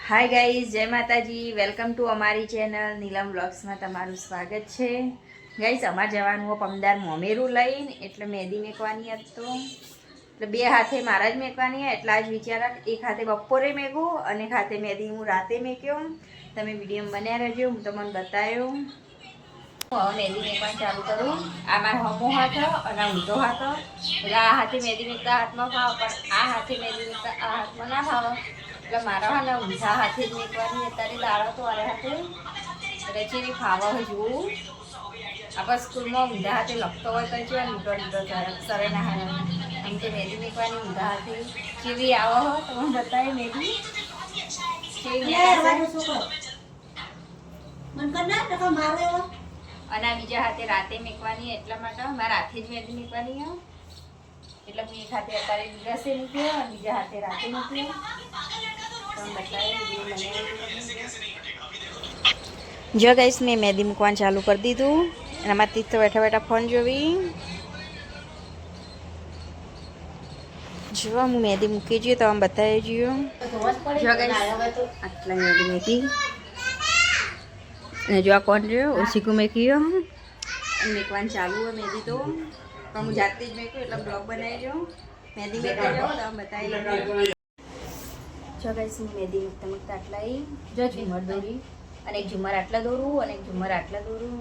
Hi guys, જય માતાજી. Welcome to અમારી ચેનલ નીલમ વ્લોગ્સમાં તમારું સ્વાગત છે. ગાઈઝ, અમારે જવાનું હોય પમદાર મોમેરું લઈને, એટલે મહેંદી મેકવાની હતી. એટલે બે હાથે મારા જ મેકવાની એટલે આજ વિચારા એક હાથે બપોરે મેકું અને એક હાથે મહેંદી હું રાતે મેક્યો. તમે વિડીયો બન્યા રહેજો, હું તમને બતાવ્યું. હવે મહેંદી મેકવાનું ચાલુ કરું. આ મારો હમો હાથ અને ઊંધો હાથ. એટલે આ હાથે મહેંદી મેકતા હાથમાં ફાવ, પણ આ હાથે મહેંદી મેકતા આ હાથમાં ના ફાવ. એટલે મારા હાને ઊંધા હાથે જ મેકવાની. અત્યારે દાડો તો અરે હાથે એટલે ચેવી ફાવા હોય જોવું. આપણે સ્કૂલમાં ઊંધા હાથે લખતો હોય તો છે લીટો લીટો સરે ના હારે એમ તો મહેંદી મેકવાની ઊંધા હાથે કેવી આવો હો તમે બતાવી મહેંદી અને આ બીજા હાથે રાતે મેકવાની. એટલા માટે મારા હાથે જ મહેંદી મેકવાની હોય. એટલે હું એક હાથે અત્યારે દિવસે મૂક્યો અને બીજા હાથે રાતે મૂક્યો. જો ગાઈસ, મેં મહેંદી મૂકવાનું ચાલુ કરી દીધું અને આમાંથી તો બેઠા બેઠા ફોન જોવી. જો હું મહેંદી મૂકી જોઈએ તો આમ બતાવી જોઈએ. જો ગાઈસ, આટલા મહેંદી મૂકી અને જો આ કોણ રહ્યો ઓછી મેકીયો મેકવાનું ચાલુ હોય મહેંદી તો પણ હું જાતે જ મેકું એટલે બ્લોગ બનાવી જો મહેંદી મેકાઈ જાઓ તો આમ બતાવી. જો ગાઈસ, હું મહેંદી મૂકતા મૂકતા આટલા જો ઝુમર દોરી અને એક ઝુમર આટલા દોરું અને એક ઝુમર આટલા દોરું.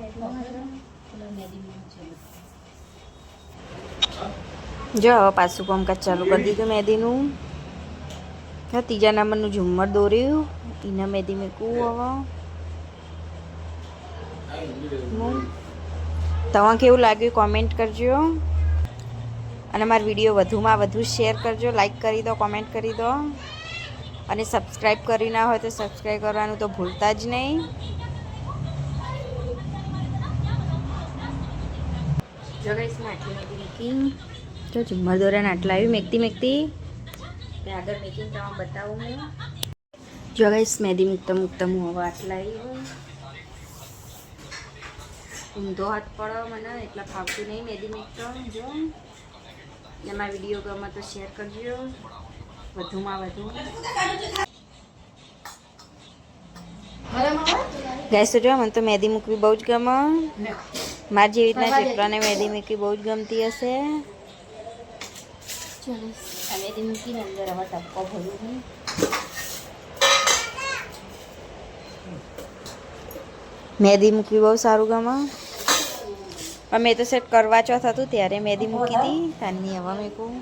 જો હવે પાછું કામકાજ ચાલુ કરી દીધું મહેંદીનું. ત્રીજા નંબરનું ઝુમર દોર્યું એને મહેંદી મૂકવું. હવે તમને કેવું લાગ્યું કોમેન્ટ કરજો અને મારો વિડીયો વધુમાં વધુ શેર કરજો, લાઈક કરી દો, કોમેન્ટ કરી દો અને સબસ્ક્રાઈબ કરી ના હોય તો સબસ્ક્રાઈબ કરવાનું તો ભૂલતા જ નહીં. જો ગાઈસ, મેં આટલી મહેંદી મૂકી. જો ઝુમ્મર દોરાને આટલા આવી મેકતી આગળ મેકિંગ તમને બતાવું હું. જો ગાઈસ, મહેંદી મૂકતા મૂકતા હું હવે આટલા આવી. ઊંધો હાથ પડો મને એટલા ફાવતું નહીં મહેંદી મૂકતો. જો ને મારા વિડીયો ગમે તો શેર કરજો વધુમાં વધુ. ગાઈસ, તો જો મને તો મહેંદી મૂકવી બહુ જ ગમે. મારી જેવી રીતના ચેપલાને મહેંદી મૂકવી બહુ જ ગમતી હશે. ચલો આ મહેંદી મૂકીને અંદર હવે ટપકો ભર્યું. મહેંદી મૂકવી બહુ સારું ગમે. પણ મેં તો સેટ કરવા ચોથ હતું ત્યારે મહેંદી મૂકી હતી. તારની હવા મેકું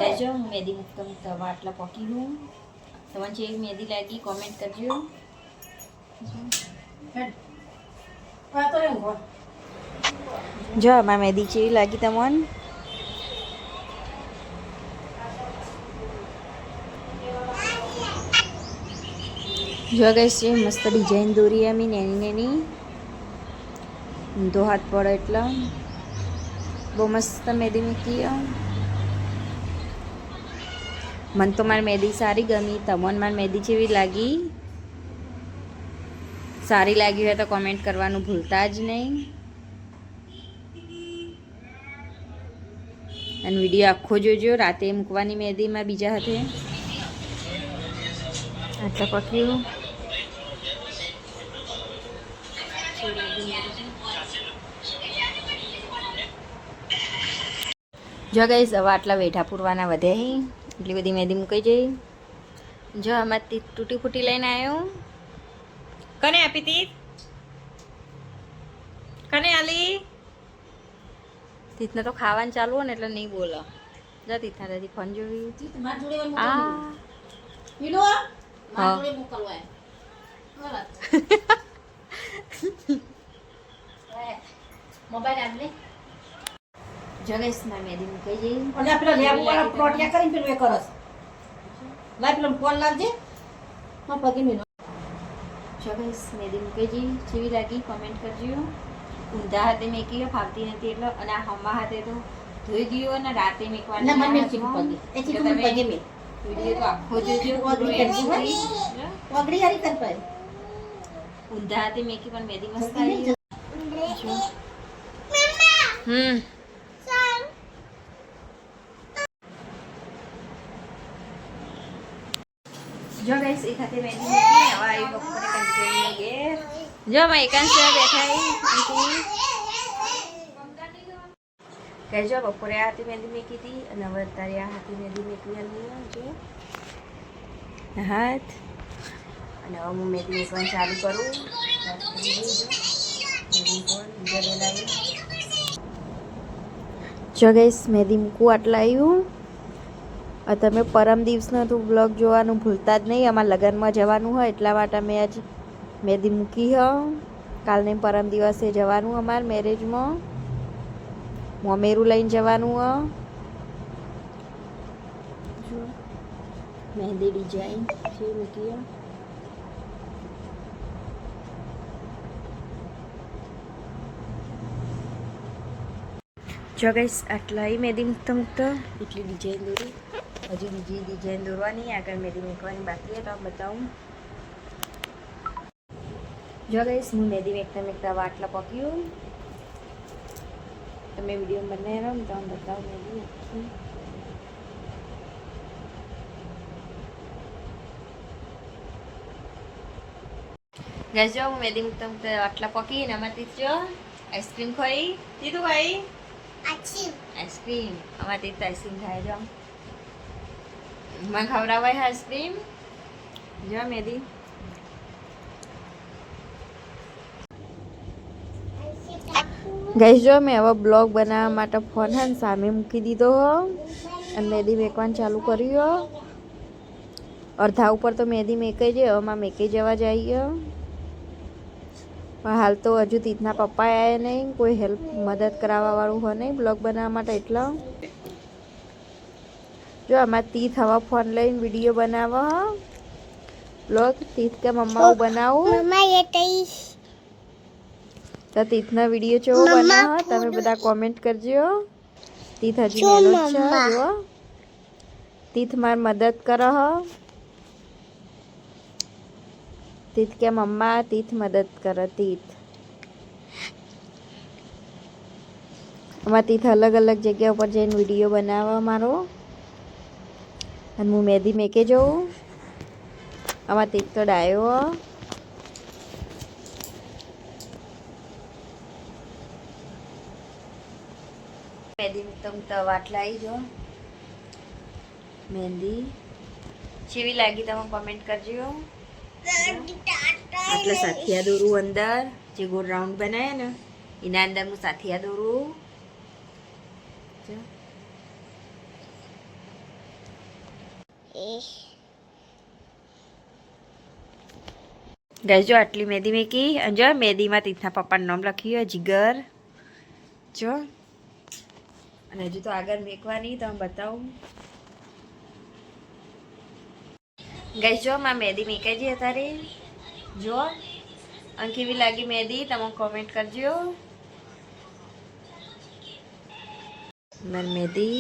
લેજો. મહેંદી મૂકતા મૂકતા હવે આટલા પોકી હું. તમને જેવી મહેંદી લાગી કોમેન્ટ કરજો. જો અમારી મહેંદી કેવી લાગી તમને. જો ગાઈસ, છે મસ્ત ડિઝાઇન દોરી અમે નેની નેની. ઊંધો હાથ પડે એટલે બહુ મસ્ત મહેંદી મૂકી. મને તો મારી મહેંદી સારી ગમી. તમને મારી મહેંદી જેવી લાગી? સારી લાગી હોય તો કોમેન્ટ કરવાનું ભૂલતા જ નહીં. અને વિડીયો આખો જોજો. રાતે મૂકવાની મહેંદીમાં બીજા હાથે આટલા પક્યું. જો ગાઈસ, હવે આટલા વેઢા પૂરવાના વધે એટલી બધી મહેંદી મૂકાઈ જઈ. જો આમાં તૂટી ફૂટી લઈને આવ્યો. કને આપી તી? કને આલી? તીતને તો ખાવાનું ચાલુ હોય ને એટલે નહીં બોલો. જા તીતના દાદી ફોન જોવી. મોબાઈલ આપલે. જો ગાઈસ, મારી મહેંદી મૂકાઈ જઈ. અને પેલા લેબુ વાળા પ્રોટિયા કરીને પેલું એ કરસ. લાઈ પેલો ફોન લાવજે. હા પગી મીનો. જો ગાઈસ, મહેંદી મૂકાઈ જઈ. કેવી લાગી કોમેન્ટ કરજો. ઊંધા હાથે મેકી ફાવતી નથી એટલે અને આ હમા હાથે તો ધોઈ ગયો અને રાતે મેકવાની. ના મને ચીકુ પગી. એ ચીકુ પગી મે. વિડિયો તો આખો જોજો. ઓગળી હરી કર પર. ઊંધા હાથે મેકી પણ મહેંદી મસ્ત આવી. જો ગાઈસ એક હાથે મહેંદી મૂકી હવે આવી બપોરે કંચનની ઘેર જો માં એકાંશ બેઠા ગાઈસ જો બપોરે આ હાથે મહેંદી મૂકી હતી અને હવે અત્યારે આ હાથે મહેંદી મૂકવાની જો હાથ અને હવે હું મહેંદી મૂકવાનું ચાલુ કરું જો ગાઈસ મહેંદી મૂકવું આટલા આવ્યું તમે પરમ દિવસનો તો બ્લોગ જોવાનું ભૂલતા જ નહીં અમારા લગ્નમાં જવાનું હોય એટલા માટે મેં આજ મહેંદી મૂકી હ કાલને પરમ દિવસે જવાનું અમારે મેરેજમાં મોમેરું લઈને જવાનું હ મહેંદી ડિઝાઇન છે મૂકી જો ગાઈસ આટલા મહેંદી મૂકતા મૂકતા એટલી ડિઝાઇન દોરી હજુ બીજી ડિઝાઇન દોરવાની આગળ મહેંદી મૂકવાની બાકી છે તો બતાવું જો ગાઈસ હું મહેંદી મેકતા મેકતા વાટલા પક્યું તમે વિડીયો બનાવી રહ્યો ને તો બતાવું મહેંદી ગાઈસ જો હું મહેંદી મૂકતા મૂકતા વાટલા પકી ને આમાંથી જો આઈસ્ક્રીમ ખાઈ દીધું ભાઈ આઈસ્ક્રીમ આમાંથી તો આઈસ્ક્રીમ ખાય જો મને ખવડાવાય આઈસ્ક્રીમ જો મહેંદી ગાઈસ જો મેં હવે બ્લોગ બનાવવા માટે ફોન હે ને સામે મૂકી દીધો હો અને મહેંદી મેકવાનું ચાલુ કર્યું અડધા ઉપર તો મહેંદી મેકાઈ જાય હવે મેકાઈ જવા જઈએ પણ હાલ તો હજુ તીથના પપ્પા આવ્યા નહીં કોઈ હેલ્પ મદદ કરાવવા વાળું હોય નહીં બ્લોગ બનાવવા માટે એટલા જો આમાં તીથ હવા ફોન લઈને વિડીયો બનાવો બ્લોગ તીથ કે મમ્મા હું બનાવું તો તીથના વિડીયો કેવો બનાવો તમે બધા કોમેન્ટ કરજો તીથ હજી નાનો છે જો તીથ માર મદદ કરો તીથ કે મમ્મા તીથ મદદ કરો તીથ આમાં તીથ અલગ અલગ જગ્યા ઉપર જઈને વિડીયો બનાવવા મારો અને હું મહેંદી મેકે જઉં આમાં તીથ તો ડાયો મહેંદી મૂકતા વાટલા આવી જો મહેંદી કેવી લાગી તમે કોમેન્ટ કરજો આટલા સાથિયા દોરું અંદર જે ગોળ રાઉન્ડ બનાવ્યા ને એના અંદર હું સાથિયા દોરું ગાઈસ જો આટલી મહેંદી મેકી અને જો મહેંદીમાં તીથના પપ્પાનું નામ લખ્યું જીગર જો અને હજુ તો આગળ મેકવાની તો બતાવું ગાઈસ જો માં મહેંદી મેકાઈ જઈ અત્યારે જો અને કેવી લાગી મહેંદી તમે કોમેન્ટ કરજો મહેંદી